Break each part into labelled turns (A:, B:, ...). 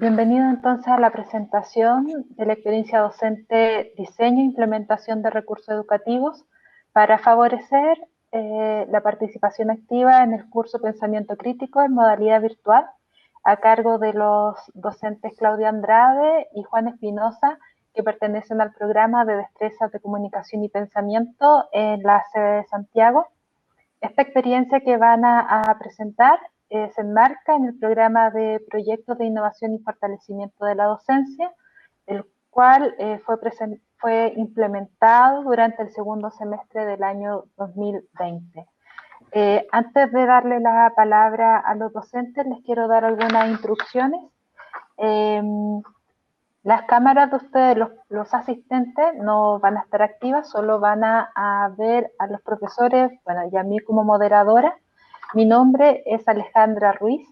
A: Bienvenido entonces a la presentación de la experiencia docente Diseño e Implementación de Recursos Educativos para favorecer la participación activa en el curso Pensamiento Crítico en modalidad virtual, a cargo de los docentes Claudia Andrade y Juan Espinosa, que pertenecen al programa de Destrezas de Comunicación y Pensamiento en la sede de Santiago. Esta experiencia que van a presentar se enmarca en el programa de proyectos de innovación y fortalecimiento de la docencia, el cual fue implementado durante el segundo semestre del año 2020. Antes de darle la palabra a los docentes, les quiero dar algunas instrucciones. Las cámaras de ustedes, los asistentes, no van a estar activas, solo van a ver a los profesores, bueno, y a mí como moderadora. Mi nombre es Alejandra Ruiz,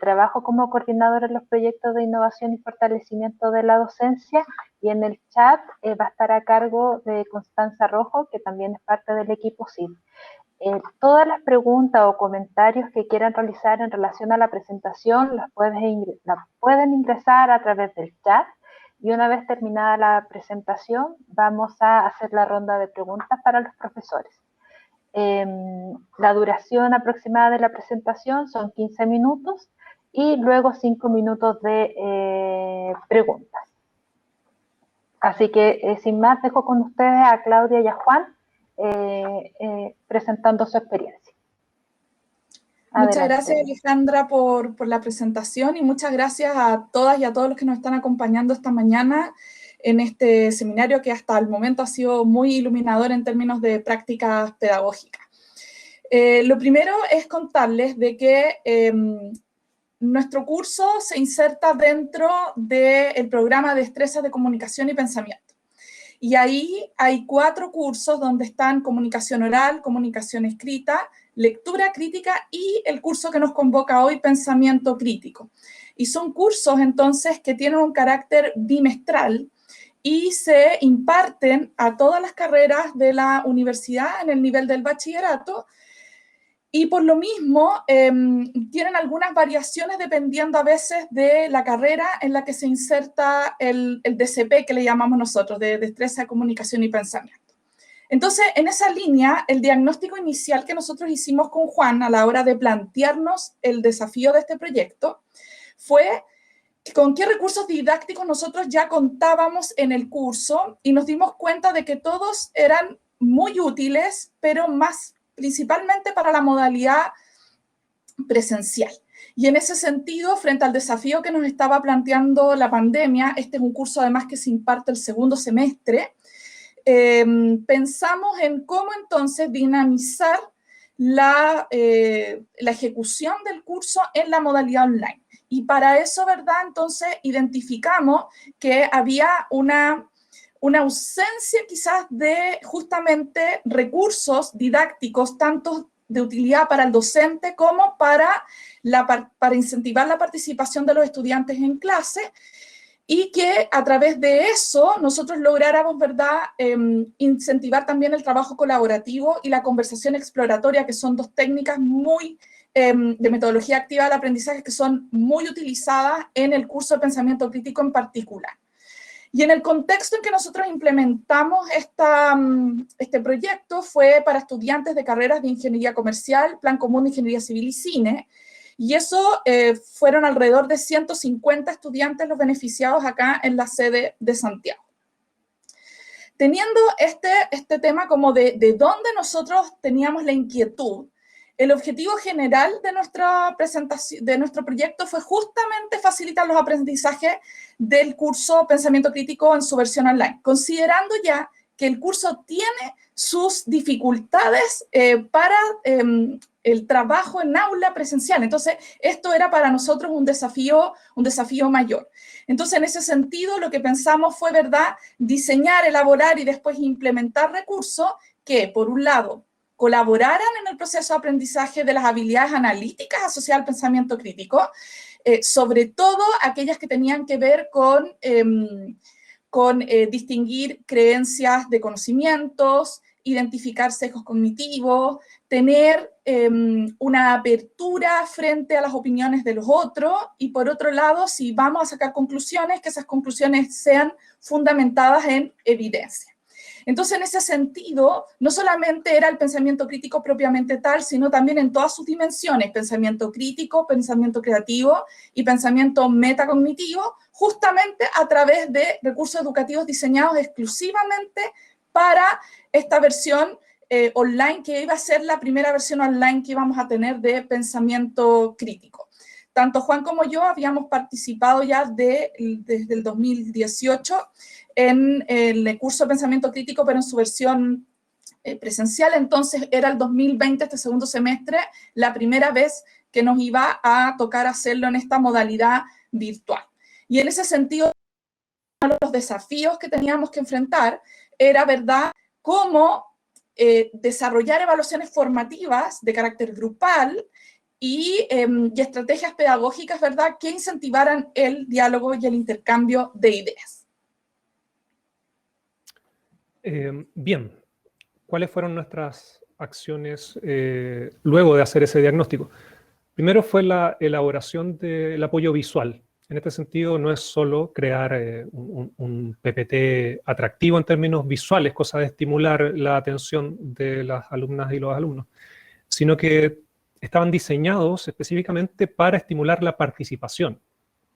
A: trabajo como coordinadora en los proyectos de innovación y fortalecimiento de la docencia, y en el chat va a estar a cargo de Constanza Rojo, que también es parte del equipo CID. Todas las preguntas o comentarios que quieran realizar en relación a la presentación las pueden ingresar a través del chat, y una vez terminada la presentación vamos a hacer la ronda de preguntas para los profesores. La duración aproximada de la presentación son 15 minutos y luego 5 minutos de preguntas. Así que sin más dejo con ustedes a Claudia y a Juan presentando su experiencia.
B: Muchas gracias, Alejandra, por la presentación, y muchas gracias a todas y a todos los que nos están acompañando esta mañana en este seminario que hasta el momento ha sido muy iluminador en términos de prácticas pedagógicas. Lo primero es contarles de que nuestro curso se inserta dentro del programa de Destrezas de Comunicación y Pensamiento. Y ahí hay 4 cursos donde están comunicación oral, comunicación escrita, lectura crítica y el curso que nos convoca hoy, Pensamiento Crítico. Y son cursos entonces que tienen un carácter bimestral y se imparten a todas las carreras de la universidad en el nivel del bachillerato. Y por lo mismo, tienen algunas variaciones dependiendo a veces de la carrera en la que se inserta el DCP, que le llamamos nosotros, de Destreza de Comunicación y Pensamiento. Entonces, en esa línea, el diagnóstico inicial que nosotros hicimos con Juan a la hora de plantearnos el desafío de este proyecto fue con qué recursos didácticos nosotros ya contábamos en el curso, y nos dimos cuenta de que todos eran muy útiles, pero principalmente para la modalidad presencial. Y en ese sentido, frente al desafío que nos estaba planteando la pandemia, este es un curso además que se imparte el segundo semestre, pensamos en cómo entonces dinamizar la ejecución del curso en la modalidad online. Y para eso, ¿verdad? Entonces identificamos que había una ausencia quizás de justamente recursos didácticos, tanto de utilidad para el docente como para incentivar la participación de los estudiantes en clase, y que a través de eso nosotros lográramos, ¿verdad?, incentivar también el trabajo colaborativo y la conversación exploratoria, que son 2 técnicas muy de metodología activa del aprendizaje que son muy utilizadas en el curso de Pensamiento Crítico en particular. Y en el contexto en que nosotros implementamos este proyecto fue para estudiantes de carreras de Ingeniería Comercial, Plan Común de Ingeniería Civil y Cine, y eso fueron alrededor de 150 estudiantes los beneficiados acá en la sede de Santiago. Teniendo este tema como de dónde nosotros teníamos la inquietud, el objetivo general de nuestra presentación, de nuestro proyecto, fue justamente facilitar los aprendizajes del curso Pensamiento Crítico en su versión online, considerando ya que el curso tiene sus dificultades para el trabajo en aula presencial. Entonces, esto era para nosotros un desafío mayor. Entonces, en ese sentido, lo que pensamos fue, ¿verdad?, diseñar, elaborar y después implementar recursos que, por un lado, colaboraran en el proceso de aprendizaje de las habilidades analíticas asociadas al pensamiento crítico, sobre todo aquellas que tenían que ver con distinguir creencias de conocimientos identificar sesgos cognitivos, tener una apertura frente a las opiniones de los otros, y por otro lado, si vamos a sacar conclusiones, que esas conclusiones sean fundamentadas en evidencia. Entonces, en ese sentido, no solamente era el pensamiento crítico propiamente tal, sino también en todas sus dimensiones: pensamiento crítico, pensamiento creativo y pensamiento metacognitivo, justamente a través de recursos educativos diseñados exclusivamente para esta versión online, que iba a ser la primera versión online que íbamos a tener de pensamiento crítico. Tanto Juan como yo habíamos participado ya desde el 2018 en el curso de pensamiento crítico, pero en su versión presencial. Entonces era el 2020, este segundo semestre, la primera vez que nos iba a tocar hacerlo en esta modalidad virtual. Y en ese sentido, uno de los desafíos que teníamos que enfrentar era, ¿verdad?, cómo desarrollar evaluaciones formativas de carácter grupal y estrategias pedagógicas, ¿verdad?, que incentivaran el diálogo y el intercambio de ideas.
C: Bien, ¿cuáles fueron nuestras acciones luego de hacer ese diagnóstico? Primero fue la elaboración del apoyo visual. En este sentido, no es solo crear un PPT atractivo en términos visuales, cosa de estimular la atención de las alumnas y los alumnos, sino que estaban diseñados específicamente para estimular la participación.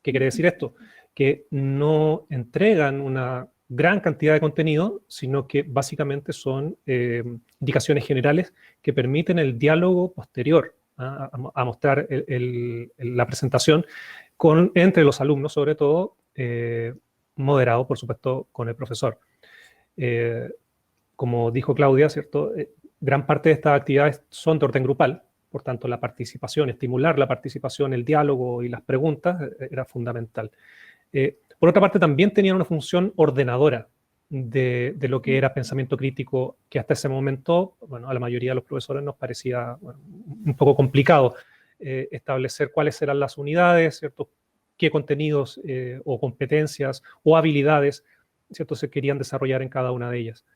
C: ¿Qué quiere decir esto? Que no entregan una gran cantidad de contenido, sino que básicamente son indicaciones generales que permiten el diálogo posterior a mostrar la presentación entre los alumnos, sobre todo, moderado, por supuesto, con el profesor. Como dijo Claudia, ¿cierto? Gran parte de estas actividades son de orden grupal, por tanto, la participación, estimular la participación, el diálogo y las preguntas era fundamental. Por otra parte, también tenían una función ordenadora de lo que era pensamiento crítico, que hasta ese momento, bueno, a la mayoría de los profesores nos parecía, bueno, un poco complicado establecer cuáles eran las unidades, ¿cierto?, qué contenidos o competencias o habilidades, ¿cierto?, se querían desarrollar en cada una de ellas.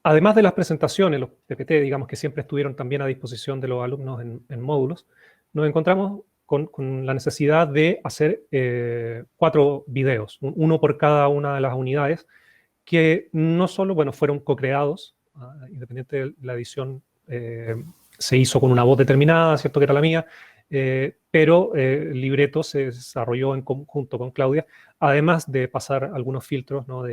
C: Además de las presentaciones, los PPT, digamos, que siempre estuvieron también a disposición de los alumnos en módulos, nos encontramos con la necesidad de hacer 4 videos, uno por cada una de las unidades, que no solo, bueno, fueron co-creados, independiente de la edición, se hizo con una voz determinada, ¿cierto?, que era la mía, pero el libreto se desarrolló en conjunto con Claudia, además de pasar algunos filtros, ¿no?,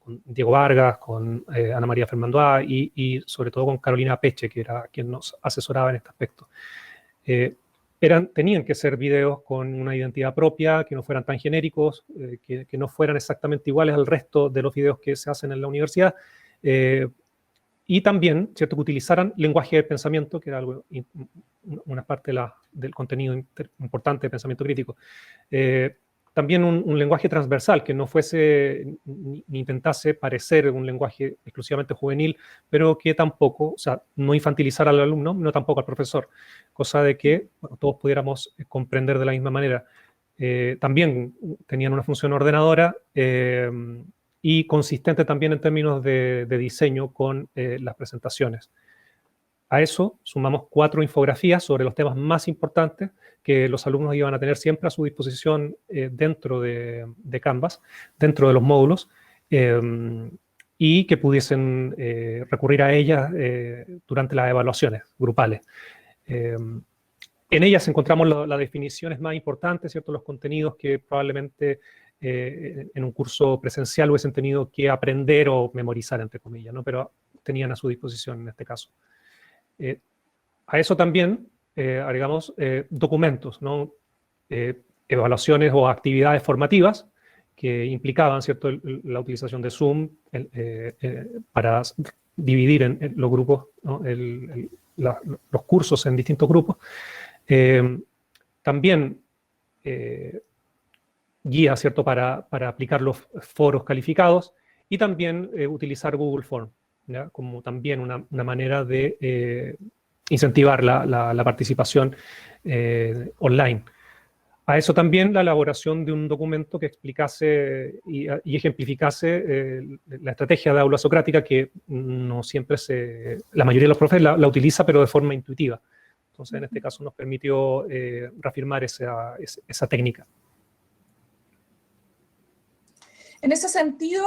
C: con Diego Vargas, con Ana María Fernandoa y sobre todo con Carolina Peche, que era quien nos asesoraba en este aspecto. Tenían que ser videos con una identidad propia, que no fueran tan genéricos, que no fueran exactamente iguales al resto de los videos que se hacen en la universidad, y también, ¿cierto?, que utilizaran lenguaje de pensamiento, que era algo, una parte del contenido importante de pensamiento crítico. También un lenguaje transversal, que no fuese ni intentase parecer un lenguaje exclusivamente juvenil, pero que tampoco, o sea, no infantilizar al alumno, no tampoco al profesor, cosa de que, bueno, todos pudiéramos comprender de la misma manera. También tenían una función ordenadora y consistente también en términos de diseño con las presentaciones. A eso sumamos 4 infografías sobre los temas más importantes que los alumnos iban a tener siempre a su disposición dentro de Canvas, dentro de los módulos, y que pudiesen recurrir a ellas durante las evaluaciones grupales. En ellas encontramos las definiciones más importantes, ¿cierto?, los contenidos que probablemente en un curso presencial hubiesen tenido que aprender o memorizar, entre comillas, ¿no?, pero tenían a su disposición en este caso. A eso también agregamos documentos, ¿no?, evaluaciones o actividades formativas que implicaban, ¿cierto?, la utilización de Zoom para dividir en los grupos, ¿no?, los cursos en distintos grupos. También guía, ¿cierto?, para aplicar los foros calificados, y también utilizar Google Form, ¿ya?, como también una manera de incentivar la participación online. A eso también la elaboración de un documento que explicase y ejemplificase la estrategia de aula socrática, que no siempre la mayoría de los profes la utiliza, pero de forma intuitiva. Entonces, en este caso nos permitió reafirmar esa técnica.
B: En ese sentido,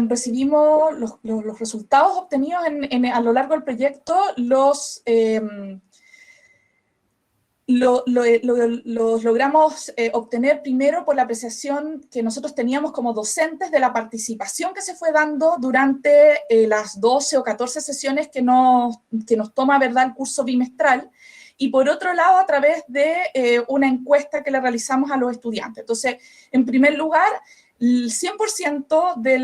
B: recibimos los resultados obtenidos a lo largo del proyecto, los logramos obtener primero por la apreciación que nosotros teníamos como docentes de la participación que se fue dando durante las 12 o 14 sesiones que nos toma, ¿verdad?, el curso bimestral, y por otro lado a través de una encuesta que le realizamos a los estudiantes. Entonces, en primer lugar, el 100% de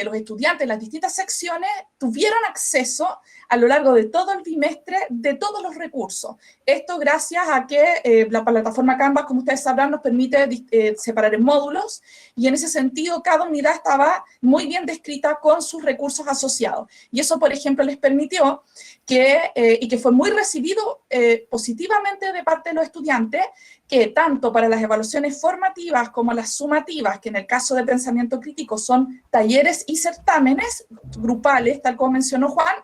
B: los estudiantes de las distintas secciones tuvieron acceso a lo largo de todo el bimestre de todos los recursos. Esto gracias a que la plataforma Canvas, como ustedes sabrán, nos permite separar en módulos, y en ese sentido cada unidad estaba muy bien descrita con sus recursos asociados. Y eso, por ejemplo, les permitió y que fue muy recibido positivamente de parte de los estudiantes, que tanto para las evaluaciones formativas como las sumativas, que en el caso de pensamiento crítico son talleres y certámenes grupales, tal como mencionó Juan,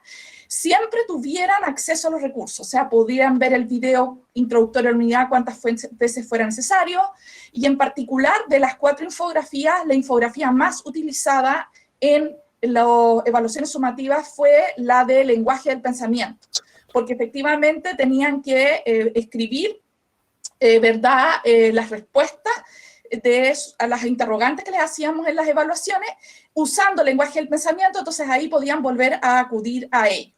B: siempre tuvieran acceso a los recursos, o sea, podían ver el video introductorio a la unidad cuantas veces fuera necesario, y en particular de las 4 infografías, la infografía más utilizada en las evaluaciones sumativas fue la de lenguaje del pensamiento, porque efectivamente tenían que escribir ¿verdad? Las respuestas a las interrogantes que les hacíamos en las evaluaciones usando el lenguaje del pensamiento, entonces ahí podían volver a acudir a ello.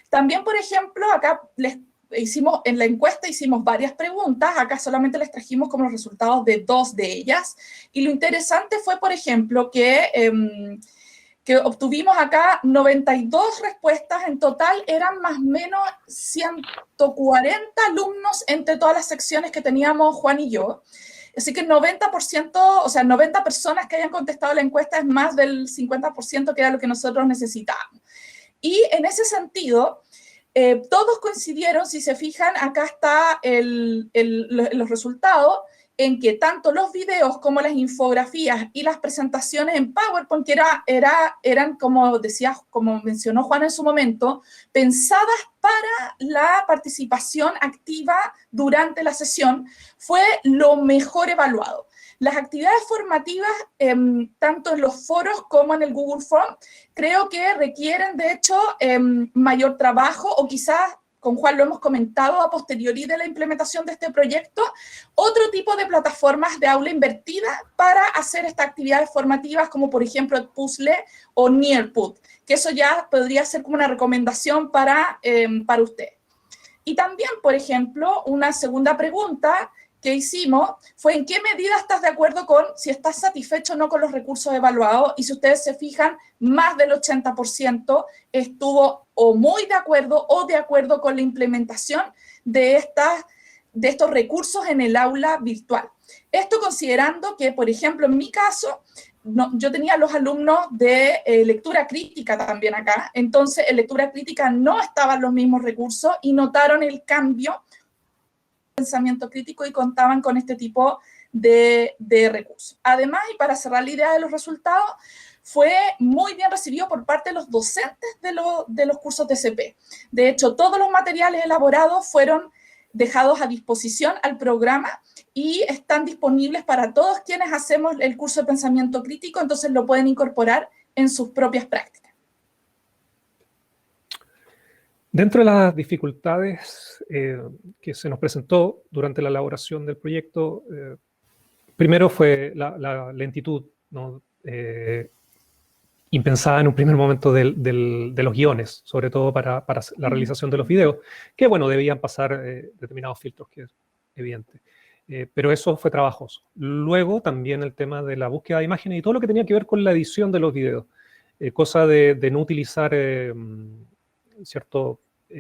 B: También, por ejemplo, acá en la encuesta hicimos varias preguntas, acá solamente les trajimos como los resultados de 2 de ellas, y lo interesante fue, por ejemplo, que obtuvimos acá 92 respuestas, en total eran más o menos 140 alumnos entre todas las secciones que teníamos Juan y yo. Así que 90%, o sea, 90 personas que hayan contestado la encuesta es más del 50% que era lo que nosotros necesitábamos. Y en ese sentido, todos coincidieron, si se fijan, acá está los resultados, en que tanto los videos como las infografías y las presentaciones en PowerPoint, que eran, como decía, como mencionó Juan en su momento, pensadas para la participación activa durante la sesión, fue lo mejor evaluado. Las actividades formativas, tanto en los foros como en el Google Form, creo que requieren, de hecho, mayor trabajo, o quizás, con Juan lo hemos comentado a posteriori de la implementación de este proyecto, otro tipo de plataformas de aula invertida para hacer estas actividades formativas, como por ejemplo Edpuzzle o Nearpod, que eso ya podría ser como una recomendación para usted. Y también, por ejemplo, una segunda pregunta que hicimos fue ¿en qué medida estás de acuerdo con si estás satisfecho o no con los recursos evaluados? Y si ustedes se fijan, más del 80% estuvo o muy de acuerdo o de acuerdo con la implementación de estos recursos en el aula virtual. Esto considerando que, por ejemplo, en mi caso, yo tenía los alumnos de lectura crítica también acá, entonces en lectura crítica no estaban los mismos recursos y notaron el cambio pensamiento crítico y contaban con este tipo de recursos. Además, y para cerrar la idea de los resultados, fue muy bien recibido por parte de los docentes de los cursos de CP. De hecho, todos los materiales elaborados fueron dejados a disposición al programa y están disponibles para todos quienes hacemos el curso de pensamiento crítico, entonces lo pueden incorporar en sus propias prácticas.
C: Dentro de las dificultades que se nos presentó durante la elaboración del proyecto, primero fue la lentitud, ¿no? Impensada en un primer momento de los guiones, sobre todo para la realización de los videos, que bueno, debían pasar determinados filtros, que es evidente. Pero eso fue trabajoso. Luego también el tema de la búsqueda de imágenes y todo lo que tenía que ver con la edición de los videos, cosa de no utilizar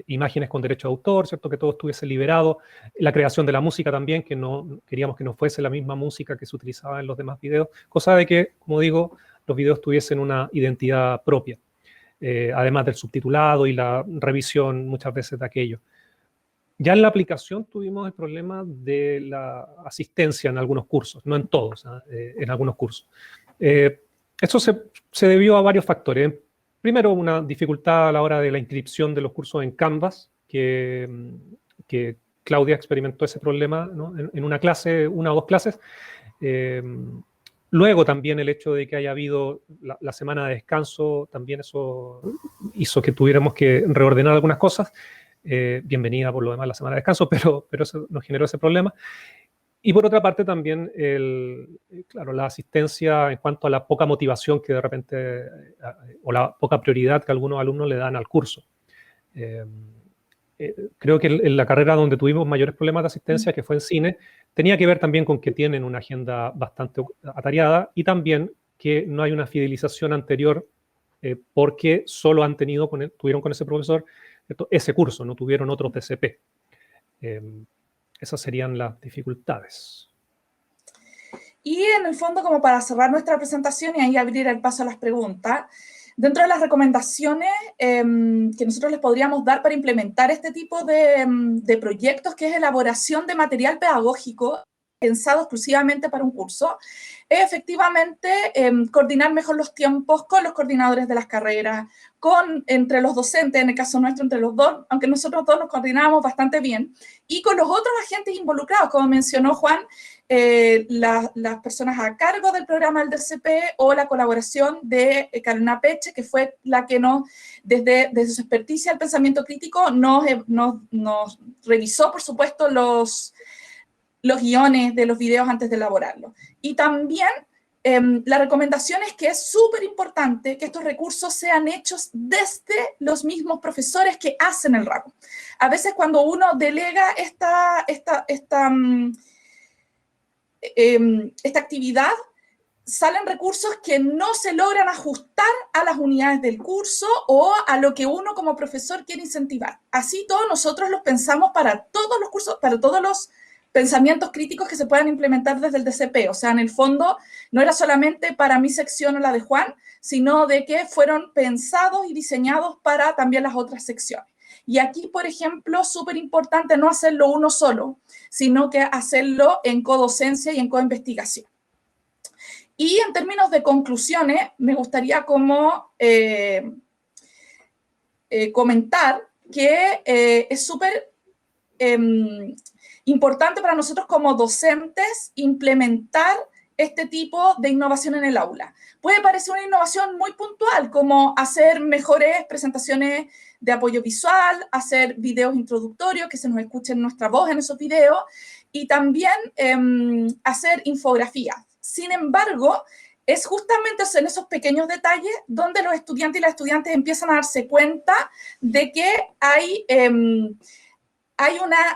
C: imágenes con derecho de autor, ¿cierto? Que todo estuviese liberado, la creación de la música también, que no queríamos que no fuese la misma música que se utilizaba en los demás videos, cosa de que, como digo, los videos tuviesen una identidad propia, además del subtitulado y la revisión muchas veces de aquello. Ya en la aplicación tuvimos el problema de la asistencia en algunos cursos, no en todos, en algunos cursos. Esto se debió a varios factores. Primero, una dificultad a la hora de la inscripción de los cursos en Canvas, que Claudia experimentó ese problema, ¿no? En una clase, una o dos clases. Luego también el hecho de que haya habido la semana de descanso, también eso hizo que tuviéramos que reordenar algunas cosas. Bienvenida por lo demás la semana de descanso, pero eso nos generó ese problema. Y por otra parte también, claro, la asistencia en cuanto a la poca motivación que de repente, o la poca prioridad que algunos alumnos le dan al curso. Creo que en la carrera donde tuvimos mayores problemas de asistencia, que fue en cine, tenía que ver también con que tienen una agenda bastante atareada y también que no hay una fidelización anterior porque solo tuvieron con ese profesor ese curso, no tuvieron otros DCP. Esas serían las dificultades.
B: Y en el fondo, como para cerrar nuestra presentación y ahí abrir el paso a las preguntas, dentro de las recomendaciones que nosotros les podríamos dar para implementar este tipo de proyectos, que es elaboración de material pedagógico pensado exclusivamente para un curso, es efectivamente coordinar mejor los tiempos con los coordinadores de las carreras, entre los docentes, en el caso nuestro, entre los dos, aunque nosotros dos nos coordinamos bastante bien, y con los otros agentes involucrados, como mencionó Juan, las personas a cargo del programa del DCP o la colaboración de Carolina Peche, que fue la que desde su experticia del pensamiento crítico, nos revisó, por supuesto, los guiones de los videos antes de elaborarlos. Y también la recomendación es que es súper importante que estos recursos sean hechos desde los mismos profesores que hacen el ramo. A veces cuando uno delega esta actividad, salen recursos que no se logran ajustar a las unidades del curso o a lo que uno como profesor quiere incentivar. Así todos nosotros los pensamos para todos los cursos, para todos los pensamientos críticos que se puedan implementar desde el DCP. O sea, en el fondo, no era solamente para mi sección o la de Juan, sino de que fueron pensados y diseñados para también las otras secciones. Y aquí, por ejemplo, súper importante no hacerlo uno solo, sino que hacerlo en codocencia y en coinvestigación. Y en términos de conclusiones, me gustaría comentar que es súper importante para nosotros como docentes implementar este tipo de innovación en el aula. Puede parecer una innovación muy puntual, como hacer mejores presentaciones de apoyo visual, hacer videos introductorios, que se nos escuche nuestra voz en esos videos, y también hacer infografías. Sin embargo, es justamente en esos pequeños detalles donde los estudiantes y las estudiantes empiezan a darse cuenta de que hay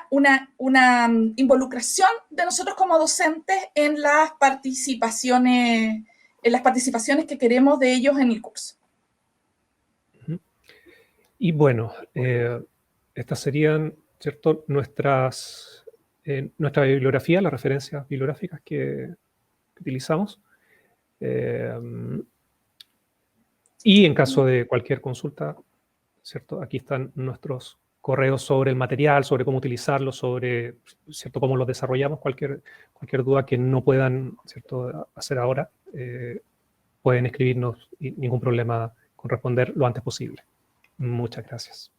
B: una involucración de nosotros como docentes en las participaciones que queremos de ellos en el curso.
C: Y bueno, estas serían, ¿cierto?, nuestra bibliografía, las referencias bibliográficas que utilizamos. Y en caso de cualquier consulta, ¿cierto?, aquí están nuestros correos sobre el material, sobre cómo utilizarlo, sobre, ¿cierto?, cómo lo desarrollamos. Cualquier duda que no puedan, ¿cierto?, hacer ahora, pueden escribirnos y ningún problema con responder lo antes posible. Muchas gracias.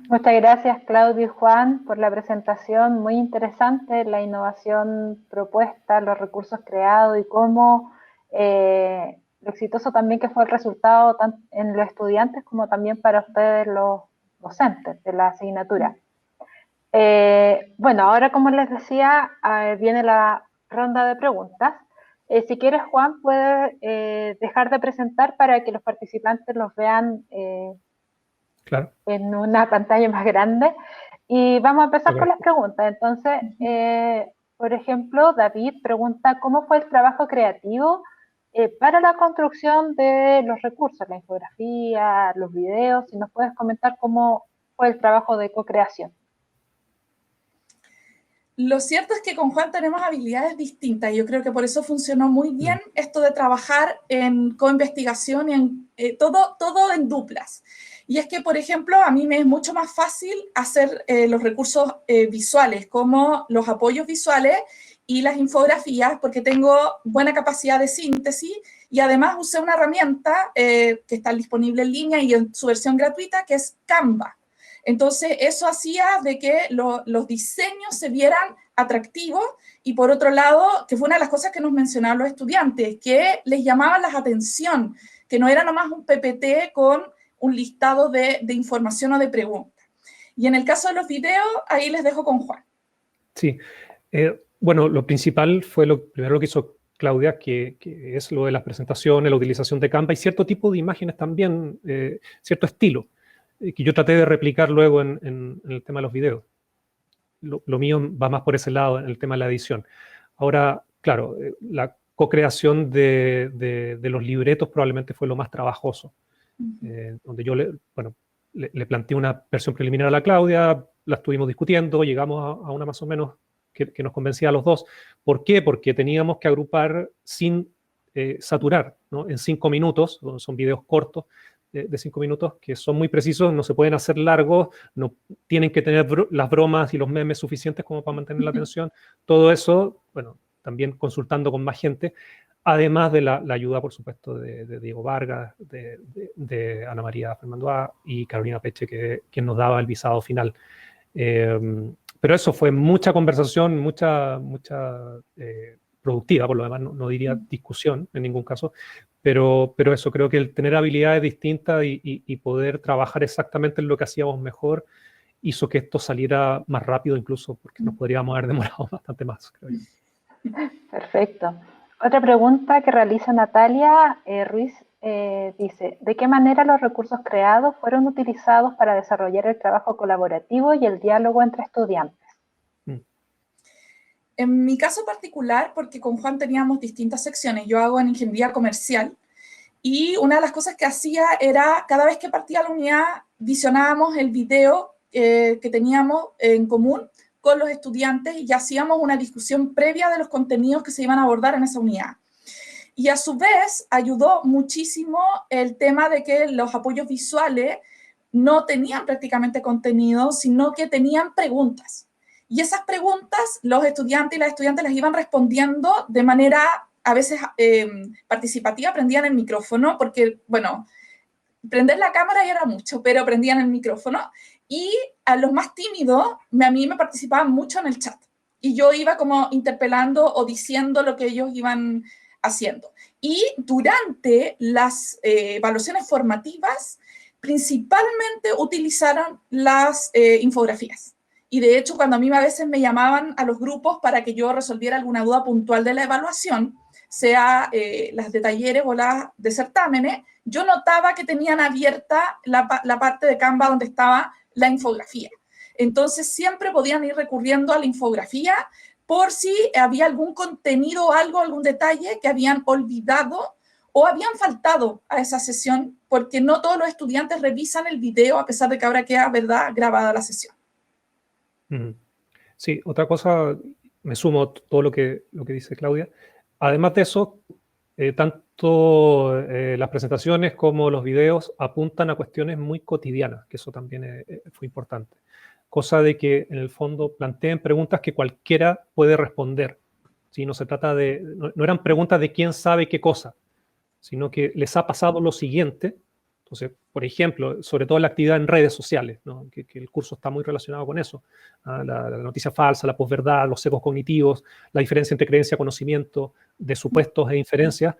A: Muchas gracias, Claudio y Juan, por la presentación. Muy interesante la innovación propuesta, los recursos creados y cómo lo exitoso también que fue el resultado tanto en los estudiantes como también para ustedes los docentes de la asignatura. Bueno, ahora como les decía, viene la ronda de preguntas. Si quieres, Juan, puedes dejar de presentar para que los participantes los vean
C: claro,
A: en una pantalla más grande. Y vamos a empezar con las preguntas. Entonces, por ejemplo, David pregunta, ¿cómo fue el trabajo creativo para la construcción de los recursos, la infografía, los videos? Si nos puedes comentar cómo fue el trabajo de co-creación.
B: Lo cierto es que con Juan tenemos habilidades distintas y yo creo que por eso funcionó muy bien esto de trabajar en coinvestigación y en todo en duplas. Y es que, por ejemplo, a mí me es mucho más fácil hacer los recursos visuales, como los apoyos visuales y las infografías, porque tengo buena capacidad de síntesis y además usé una herramienta que está disponible en línea y en su versión gratuita, que es Canva. Entonces, eso hacía de que los diseños se vieran atractivos y, por otro lado, que fue una de las cosas que nos mencionaban los estudiantes, que les llamaban la atención, que no era nomás un PPT con un listado de información o de preguntas. Y en el caso de los videos, ahí les dejo con Juan.
C: Sí. Bueno, lo principal fue lo primero que hizo Claudia, que es lo de las presentaciones, la utilización de Canva y cierto tipo de imágenes también, cierto estilo, que yo traté de replicar luego en el tema de los videos. Lo mío va más por ese lado, en el tema de la edición. Ahora, claro, la co-creación de los libretos probablemente fue lo más trabajoso, donde yo le planteé una versión preliminar a la Claudia, la estuvimos discutiendo, llegamos a una más o menos que nos convencía a los dos. ¿Por qué? Porque teníamos que agrupar sin saturar, ¿no? En 5 minutos, son videos cortos de 5 minutos que son muy precisos, no se pueden hacer largos, no tienen que tener las bromas y los memes suficientes como para mantener la atención. Todo eso, bueno, también consultando con más gente, además de la ayuda, por supuesto, de Diego Vargas, de Ana María Fernandoa y Carolina Peche, que nos daba el visado final. Pero eso fue mucha conversación, mucha productiva, por lo demás, no diría discusión en ningún caso, pero eso, creo que el tener habilidades distintas y poder trabajar exactamente en lo que hacíamos mejor hizo que esto saliera más rápido incluso, porque nos podríamos haber demorado bastante más, creo yo.
A: Perfecto. Otra pregunta que realiza Natalia Ruiz dice, ¿de qué manera los recursos creados fueron utilizados para desarrollar el trabajo colaborativo y el diálogo entre estudiantes?
B: En mi caso particular, porque con Juan teníamos distintas secciones, yo hago en ingeniería comercial, y una de las cosas que hacía era, cada vez que partía la unidad, visionábamos el video que teníamos en común con los estudiantes y hacíamos una discusión previa de los contenidos que se iban a abordar en esa unidad. Y a su vez ayudó muchísimo el tema de que los apoyos visuales no tenían prácticamente contenido, sino que tenían preguntas. Y esas preguntas los estudiantes y las estudiantes las iban respondiendo de manera a veces participativa, prendían el micrófono, porque, bueno, prender la cámara ya era mucho, pero prendían el micrófono. Y a los más tímidos, a mí me participaban mucho en el chat. Y yo iba como interpelando o diciendo lo que ellos iban haciendo. Y durante las evaluaciones formativas, principalmente utilizaron las infografías. Y de hecho, cuando a mí a veces me llamaban a los grupos para que yo resolviera alguna duda puntual de la evaluación, sea las de talleres o las de certámenes, yo notaba que tenían abierta la parte de Canva donde estaba la infografía. Entonces, siempre podían ir recurriendo a la infografía por si había algún contenido o algún detalle que habían olvidado o habían faltado a esa sesión, porque no todos los estudiantes revisan el video, a pesar de que ahora queda, ¿verdad?, grabada la sesión.
C: Sí, otra cosa, me sumo a todo lo que dice Claudia. Además de eso, tanto las presentaciones como los videos apuntan a cuestiones muy cotidianas, que eso también fue importante. Cosa de que, en el fondo, planteen preguntas que cualquiera puede responder. ¿Sí? No se trata de, no eran preguntas de quién sabe qué cosa, sino que les ha pasado lo siguiente. Entonces, por ejemplo, sobre todo la actividad en redes sociales, ¿no? que el curso está muy relacionado con eso. La noticia falsa, la posverdad, los sesgos cognitivos, la diferencia entre creencia y conocimiento, de supuestos e inferencias.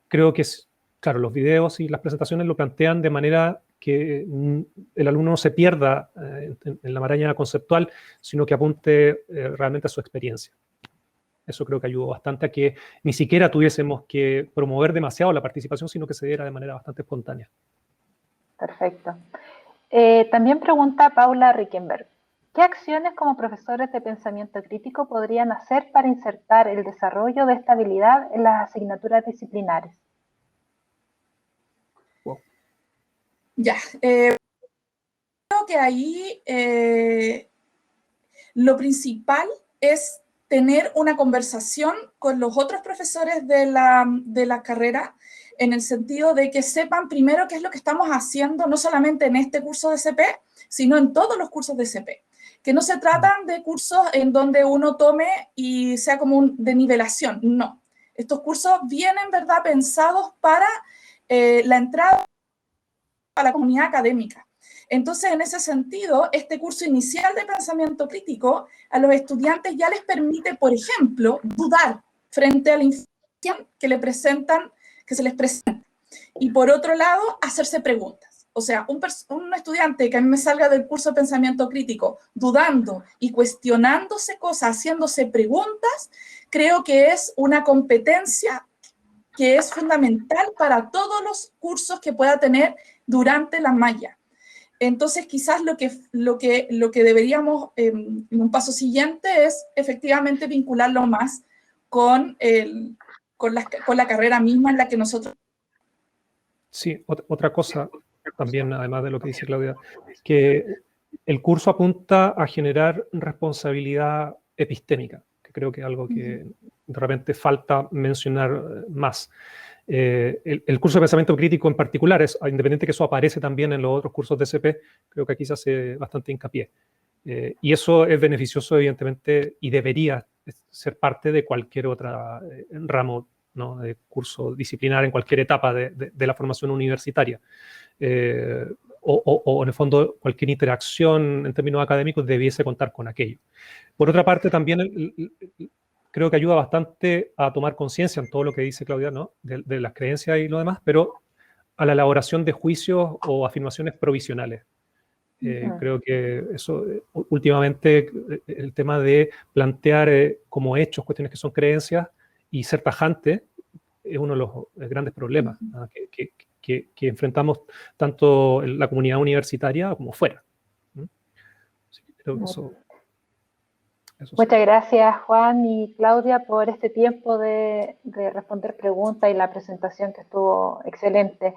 C: Creo que, claro, los videos y las presentaciones lo plantean de manera que el alumno no se pierda en la maraña conceptual, sino que apunte realmente a su experiencia. Eso creo que ayudó bastante a que ni siquiera tuviésemos que promover demasiado la participación, sino que se diera de manera bastante espontánea.
A: Perfecto. También pregunta Paula Rickenberg, ¿qué acciones como profesores de pensamiento crítico podrían hacer para insertar el desarrollo de esta habilidad en las asignaturas disciplinares?
C: Wow.
B: Ya, creo que ahí lo principal es tener una conversación con los otros profesores de la carrera en el sentido de que sepan primero qué es lo que estamos haciendo, no solamente en este curso de CP, sino en todos los cursos de CP. Que no se tratan de cursos en donde uno tome y sea como de nivelación, no. Estos cursos vienen, ¿verdad?, pensados para la entrada a la comunidad académica. Entonces, en ese sentido, este curso inicial de pensamiento crítico a los estudiantes ya les permite, por ejemplo, dudar frente a la información que se les presenta. Y por otro lado, hacerse preguntas. O sea, un estudiante que a mí me salga del curso de pensamiento crítico dudando y cuestionándose cosas, haciéndose preguntas, creo que es una competencia que es fundamental para todos los cursos que pueda tener durante la malla. Entonces, quizás lo que deberíamos, en un paso siguiente, es efectivamente vincularlo más con la carrera misma en la que nosotros...
C: Sí, otra cosa también, además de lo que dice Claudia, que el curso apunta a generar responsabilidad epistémica, que creo que es algo que de repente falta mencionar más. El curso de pensamiento crítico en particular, independiente que eso aparece también en los otros cursos de CP, creo que aquí se hace bastante hincapié. Y eso es beneficioso, evidentemente, y debería ser parte de cualquier otra ramo, ¿no?, de curso disciplinar en cualquier etapa de la formación universitaria. O en el fondo cualquier interacción en términos académicos debiese contar con aquello. Por otra parte, también creo que ayuda bastante a tomar conciencia en todo lo que dice Claudia, ¿no?, de las creencias y lo demás, pero a la elaboración de juicios o afirmaciones provisionales. Creo que eso, últimamente, el tema de plantear como hechos cuestiones que son creencias y ser tajante es uno de los grandes problemas, ¿no?, que enfrentamos tanto en la comunidad universitaria como fuera. Sí, creo que eso
A: Muchas gracias, Juan y Claudia, por este tiempo de responder preguntas y la presentación que estuvo excelente.